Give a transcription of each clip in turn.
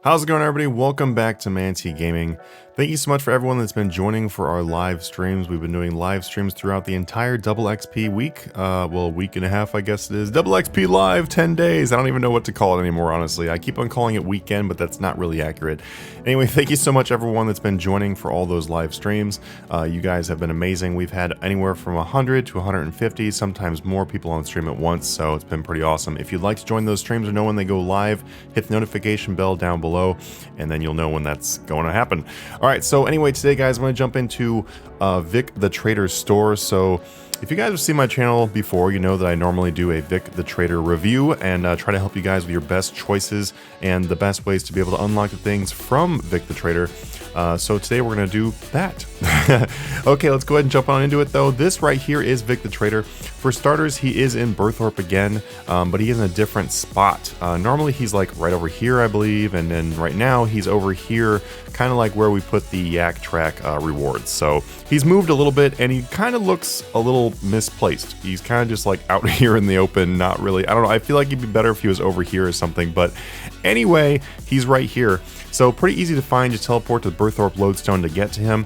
How's it going, everybody? Welcome back to Manatee Gaming. Thank you so much for everyone that's been joining for our live streams. We've been doing live streams throughout the entire Double XP week. Well, week and a half, I guess it is. Double XP live, 10 days. I don't even know what to call it anymore, honestly. I keep on calling it weekend, but that's not really accurate. Anyway, thank you so much, everyone that's been joining for all those live streams. You guys have been amazing. We've had anywhere from 100 to 150, sometimes more people on stream at once, so it's been pretty awesome. If you'd like to join those streams or know when they go live, hit the notification bell down below, and then you'll know when that's going to happen. All right, so anyway, today, guys, I'm going to jump into Vic the Trader's store. So if you guys have seen my channel before, you know that I normally do a Vic the Trader review and try to help you guys with your best choices and the best ways to be able to unlock the things from Vic the Trader. So today we're going to do that. Okay, let's go ahead and jump on into it, though. This right here is Vic the Trader. For starters, he is in Berthorpe again, but he is in a different spot. Normally he's like right over here, I believe, and then right now he's over here, kind of like where we put the Yak Track rewards. So he's moved a little bit, and he kind of looks a little misplaced. He's kind of just like out here in the open, not really, I don't know, I feel like he'd be better if he was over here or something, but anyway, he's right here. So pretty easy to find. Just teleport to the Berthorpe Lodestone to get to him.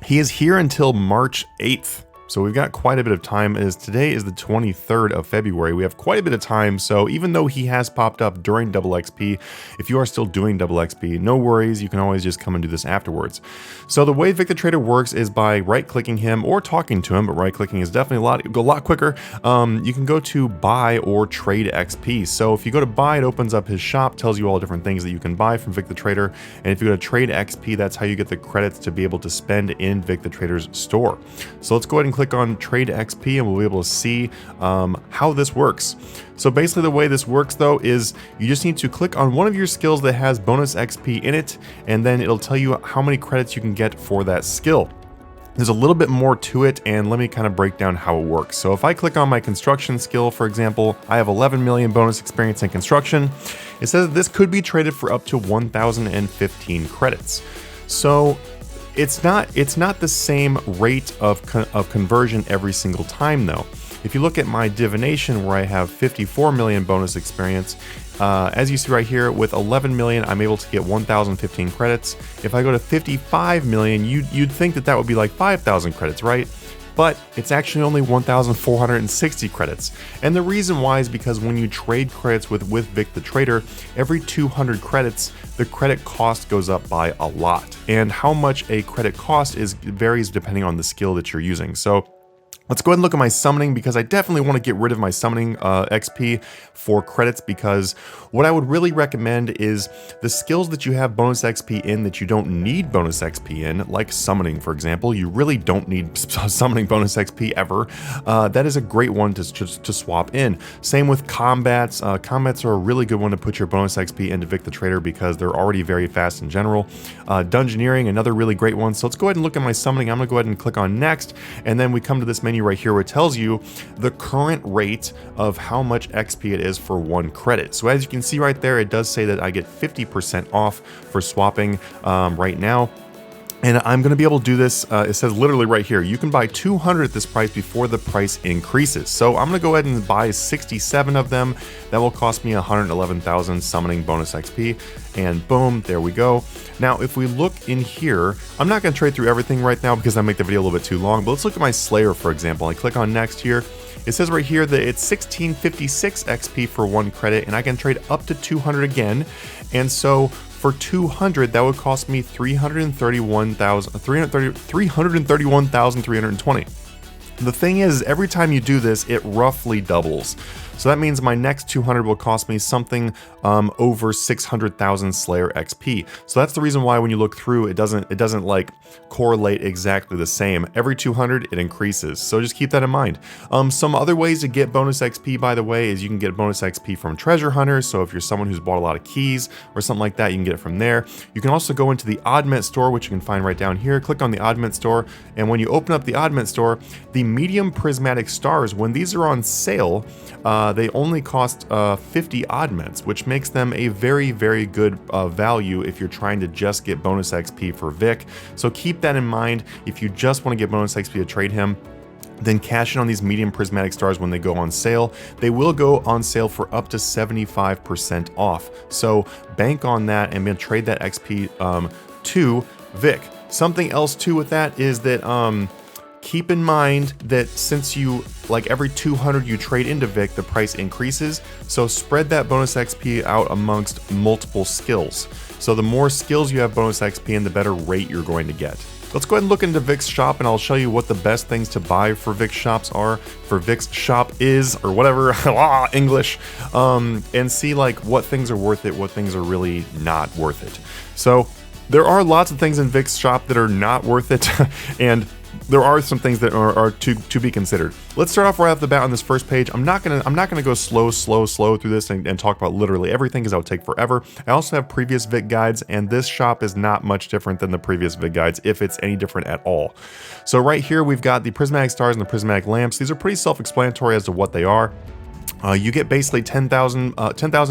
He is here until March 8th. So we've got quite a bit of time, as today is the 23rd of February. We have quite a bit of time, so even though he has popped up during Double XP, if you are still doing Double XP, no worries, you can always just come and do this afterwards. So the way Vic the Trader works is by right-clicking him or talking to him, but right-clicking is definitely a lot quicker. You can go to buy or trade XP. So if you go to buy, it opens up his shop, tells you all the different things that you can buy from Vic the Trader, and if you go to trade XP, that's how you get the credits to be able to spend in Vic the Trader's store. So let's go ahead and click on Trade XP and we'll be able to see how this works. So basically the way this works, though, is you just need to click on one of your skills that has bonus XP in it, and then it'll tell you how many credits you can get for that skill. There's a little bit more to it, and let me kind of break down how it works. So if I click on my construction skill, for example, I have 11 million bonus experience in construction. It says that this could be traded for up to 1,015 credits. So it's not the same rate of conversion every single time, though. If you look at my divination, where I have 54 million bonus experience, as you see right here, with 11 million, I'm able to get 1,015 credits. If I go to 55 million, you'd think that would be like 5,000 credits, right? But it's actually only 1,460 credits. And the reason why is because when you trade credits with Vic the Trader, every 200 credits, the credit cost goes up by a lot. And how much a credit cost varies depending on the skill that you're using. So let's go ahead and look at my summoning, because I definitely want to get rid of my summoning XP for credits, because what I would really recommend is the skills that you have bonus XP in that you don't need bonus XP in, like summoning, for example. You really don't need summoning bonus XP ever. That is a great one to swap in. Same with combats. Combats are a really good one to put your bonus XP into Vic the Trader because they're already very fast in general. Dungeoneering, another really great one. So let's go ahead and look at my summoning. I'm going to go ahead and click on next, and then we come to this menu right here where it tells you the current rate of how much XP it is for one credit. So as you can see right there, it does say that I get 50% off for swapping right now. And I'm going to be able to do this, it says literally right here, you can buy 200 at this price before the price increases. So I'm going to go ahead and buy 67 of them. That will cost me 111,000 summoning bonus XP. And boom, there we go. Now, if we look in here, I'm not going to trade through everything right now because I make the video a little bit too long, but let's look at my Slayer, for example. I click on next here. It says right here that it's 1656 XP for one credit, and I can trade up to 200 again. And so for 200, that would cost me 331,320. The thing is, every time you do this, it roughly doubles. So that means my next 200 will cost me something over 600,000 Slayer XP. So that's the reason why when you look through, it doesn't like correlate exactly the same. Every 200, it increases. So just keep that in mind. Some other ways to get bonus XP, by the way, is you can get bonus XP from treasure hunters. So if you're someone who's bought a lot of keys or something like that, you can get it from there. You can also go into the Oddment store, which you can find right down here. Click on the Oddment store, and when you open up the Oddment store, the medium prismatic stars, when these are on sale, they only cost 50 oddments, which makes them a very, very good value if you're trying to just get bonus XP for Vic. So keep that in mind if you just want to get bonus XP to trade him. then cash in on these medium prismatic stars when they go on sale. They will go on sale for up to 75% off. So bank on that and then trade that XP to Vic. Something else too with that is that keep in mind that since you, like every 200 you trade into Vic, the price increases. So spread that bonus XP out amongst multiple skills. So the more skills you have bonus XP and the better rate you're going to get. Let's go ahead and look into Vic's shop and I'll show you what the best things to buy for Vic's shops are. For Vic's shop is, or whatever, English, and see like what things are worth it, what things are really not worth it. So there are lots of things in Vic's shop that are not worth it, and there are some things that are to be considered. Let's start off right off the bat on this first page. I'm not gonna go slow through this and talk about literally everything because that would take forever. I also have previous Vic guides, and this shop is not much different than the previous Vic guides, if it's any different at all. So right here we've got the prismatic stars and the prismatic lamps. These are pretty self-explanatory as to what they are. You get basically 10,000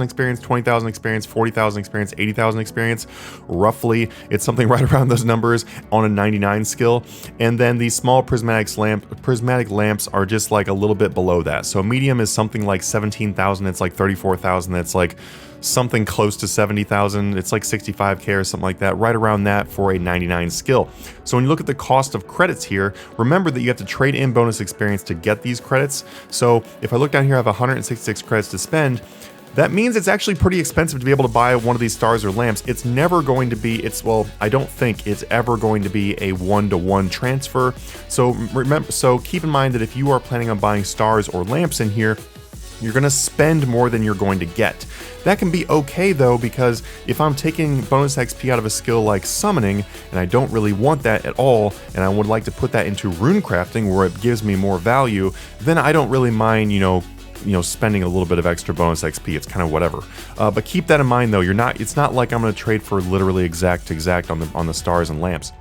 experience, 20,000 experience, 40,000 experience, 80,000 experience. Roughly, it's something right around those numbers on a 99 skill. And then these small prismatic lamps are just like a little bit below that. So medium is something like 17,000. It's like 34,000. It's like something close to 70,000. It's like 65k or something like that, right around that for a 99 skill. So when you look at the cost of credits here, remember that you have to trade in bonus experience to get these credits. So if I look down here, I have 166 credits to spend. That means it's actually pretty expensive to be able to buy one of these stars or lamps. It's never going to be, well, I don't think it's ever going to be a one-to-one transfer. So remember, so keep in mind that if you are planning on buying stars or lamps in here, you're going to spend more than you're going to get. That can be okay though, because if I'm taking bonus XP out of a skill like summoning, and I don't really want that at all, and I would like to put that into rune crafting where it gives me more value, then I don't really mind, you know, spending a little bit of extra bonus XP. It's kind of whatever. But keep that in mind though. It's not like I'm going to trade for literally exact on the stars and lamps.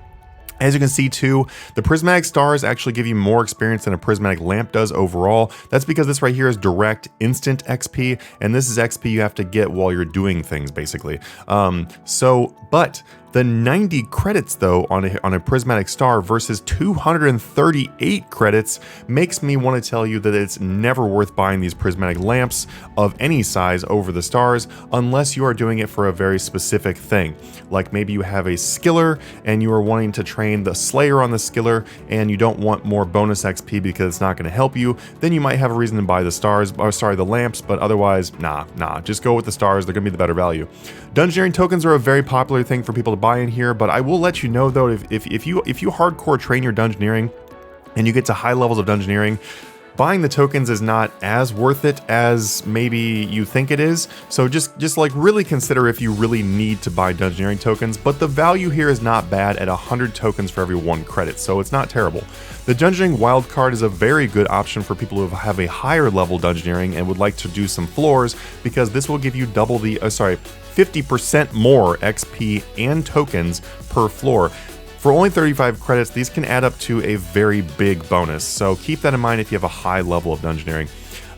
As you can see too, the prismatic stars actually give you more experience than a prismatic lamp does overall. That's because this right here is direct instant XP, and this is XP you have to get while you're doing things basically. But the 90 credits though on a prismatic star versus 238 credits makes me want to tell you that it's never worth buying these prismatic lamps of any size over the stars unless you are doing it for a very specific thing. Like maybe you have a skiller and you are wanting to train the slayer on the skiller and you don't want more bonus XP because it's not going to help you, then you might have a reason to buy the lamps, but otherwise, nah, just go with the stars. They're going to be the better value. Dungeoneering tokens are a very popular thing for people to buy in here, but I will let you know though, if you hardcore train your dungeoneering and you get to high levels of dungeoneering, buying the tokens is not as worth it as maybe you think it is. So just like really consider if you really need to buy dungeoneering tokens, but the value here is not bad at 100 tokens for every 1 credit, so it's not terrible. The dungeoneering wildcard is a very good option for people who have a higher level dungeoneering and would like to do some floors, because this will give you 50% more XP and tokens per floor. For only 35 credits, these can add up to a very big bonus, so keep that in mind if you have a high level of dungeoneering.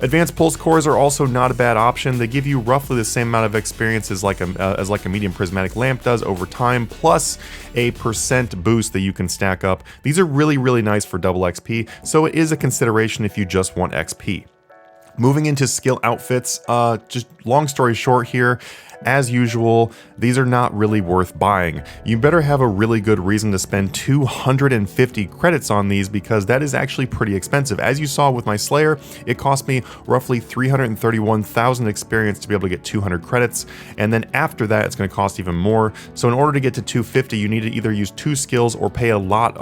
Advanced pulse cores are also not a bad option. They give you roughly the same amount of experience as like a medium prismatic lamp does over time, plus a % boost that you can stack up. These are really nice for double XP, so it is a consideration if you just want XP. Moving into skill outfits, just long story short here, as usual, these are not really worth buying. You better have a really good reason to spend 250 credits on these, because that is actually pretty expensive. As you saw with my Slayer, it cost me roughly 331,000 experience to be able to get 200 credits, and then after that it's going to cost even more. So in order to get to 250, you need to either use 2 skills or pay a lot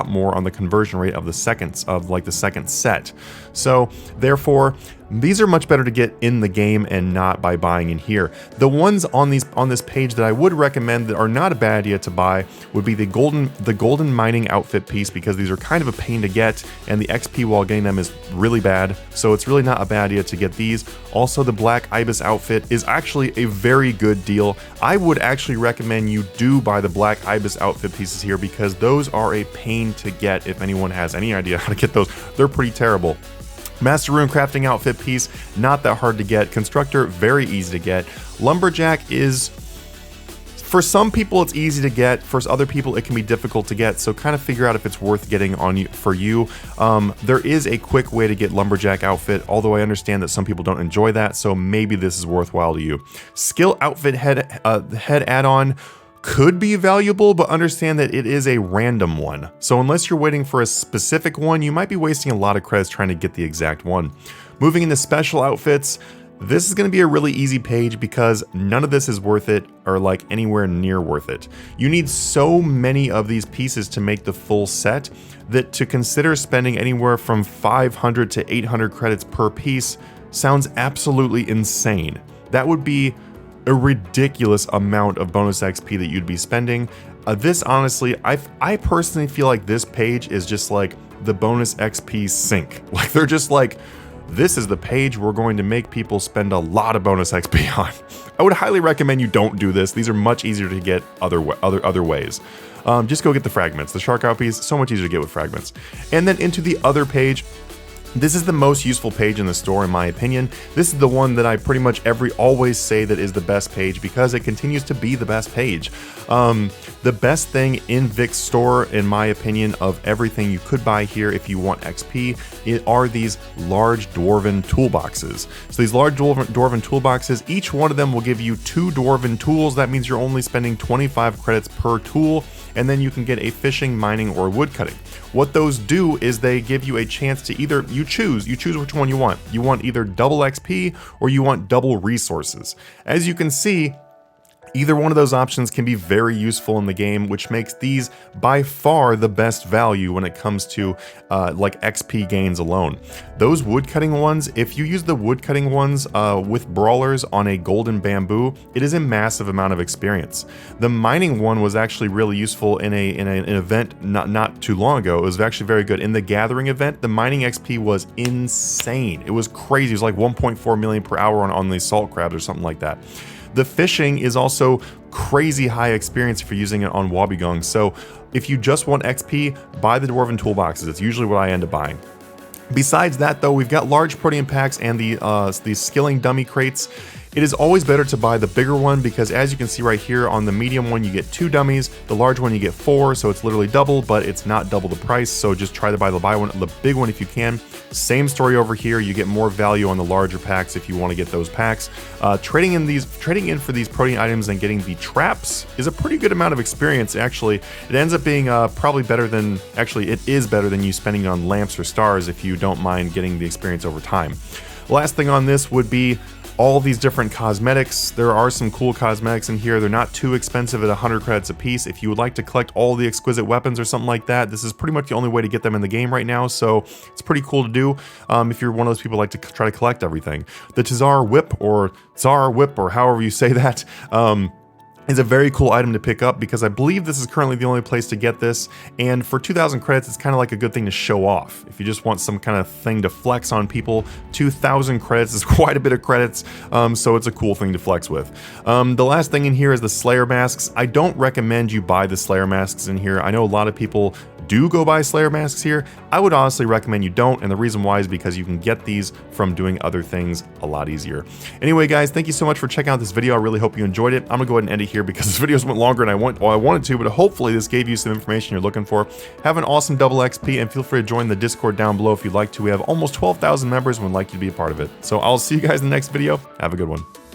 more on the conversion rate of the second set. So therefore, these are much better to get in the game and not by buying in here. The ones on this page that I would recommend that are not a bad idea to buy would be the golden mining outfit piece, because these are kind of a pain to get and the XP while getting them is really bad, so it's really not a bad idea to get these. Also, the black ibis outfit is actually a very good deal. I would actually recommend you do buy the black ibis outfit pieces here, because those are a pain to get. If anyone has any idea how to get those, they're pretty terrible. Master Rune Crafting outfit piece, not that hard to get. Constructor, very easy to get. Lumberjack is For some people, it's easy to get. For other people, it can be difficult to get. So kind of figure out if it's worth getting on you for you. There is a quick way to get Lumberjack outfit, although I understand that some people don't enjoy that. So maybe this is worthwhile to you. Skill outfit head add-on could be valuable, but understand that it is a random one. So unless you're waiting for a specific one, you might be wasting a lot of credits trying to get the exact one. Moving into special outfits, this is going to be a really easy page because none of this is worth it or like anywhere near worth it. You need so many of these pieces to make the full set that to consider spending anywhere from 500 to 800 credits per piece sounds absolutely insane. That would be a ridiculous amount of bonus XP that you'd be spending. This honestly, I personally feel like this page is just like the bonus XP sink. Like they're just like, this is the page we're going to make people spend a lot of bonus XP on. I would highly recommend you don't do this. These are much easier to get other ways. Just go get the fragments. The shark out piece, so much easier to get with fragments. And then into the other page. This is the most useful page in the store in my opinion. This is the one that I pretty much always say that is the best page because it continues to be the best page. The best thing in Vic's store in my opinion of everything you could buy here if you want XP are these large dwarven toolboxes. So these large dwarven toolboxes, each one of them will give you 2 dwarven tools. That means you're only spending 25 credits per tool, and then you can get a fishing, mining, or wood cutting. What those do is they give you a chance to either, you choose which one you want. You want either double XP or you want double resources. As you can see, either one of those options can be very useful in the game, which makes these by far the best value when it comes to like XP gains alone. Those woodcutting ones, if you use the woodcutting ones with brawlers on a golden bamboo, it is a massive amount of experience. The mining one was actually really useful in an event not too long ago. It was actually very good. In the gathering event, the mining XP was insane. It was crazy. It was like 1.4 million per hour on the salt crabs or something like that. The fishing is also crazy high experience if you're using it on Wobbegong. So if you just want XP, buy the Dwarven Toolboxes. It's usually what I end up buying. Besides that though, we've got large protein packs and the skilling dummy crates. It is always better to buy the bigger one because as you can see right here on the medium one you get 2 dummies, the large one you get 4, so it's literally double, but it's not double the price, so just try to buy the big one if you can. Same story over here, you get more value on the larger packs if you want to get those packs. Trading in for these protein items and getting the traps is a pretty good amount of experience actually. It ends up being probably better than, actually it is better than you spending on lamps or stars if you don't mind getting the experience over time. Last thing on this would be all these different cosmetics. There are some cool cosmetics in here. They're not too expensive at 100 credits a piece. If you would like to collect all the exquisite weapons or something like that, this is pretty much the only way to get them in the game right now, so it's pretty cool to do if you're one of those people who like to try to collect everything. The Tsar Whip or however you say that, is a very cool item to pick up because I believe this is currently the only place to get this, and for 2,000 credits it's kind of like a good thing to show off. If you just want some kind of thing to flex on people, 2,000 credits is quite a bit of credits, so it's a cool thing to flex with. The last thing in here is the Slayer masks. I don't recommend you buy the Slayer masks in here. I know a lot of people do go buy Slayer masks here. I would honestly recommend you don't, and the reason why is because you can get these from doing other things a lot easier. Anyway guys, thank you so much for checking out this video. I really hope you enjoyed it. I'm gonna go ahead and end it here because this video went longer than I wanted to, but hopefully this gave you some information you're looking for. Have an awesome double XP and feel free to join the Discord down below if you'd like to. We have almost 12,000 members and would like you to be a part of it. So I'll see you guys in the next video. Have a good one.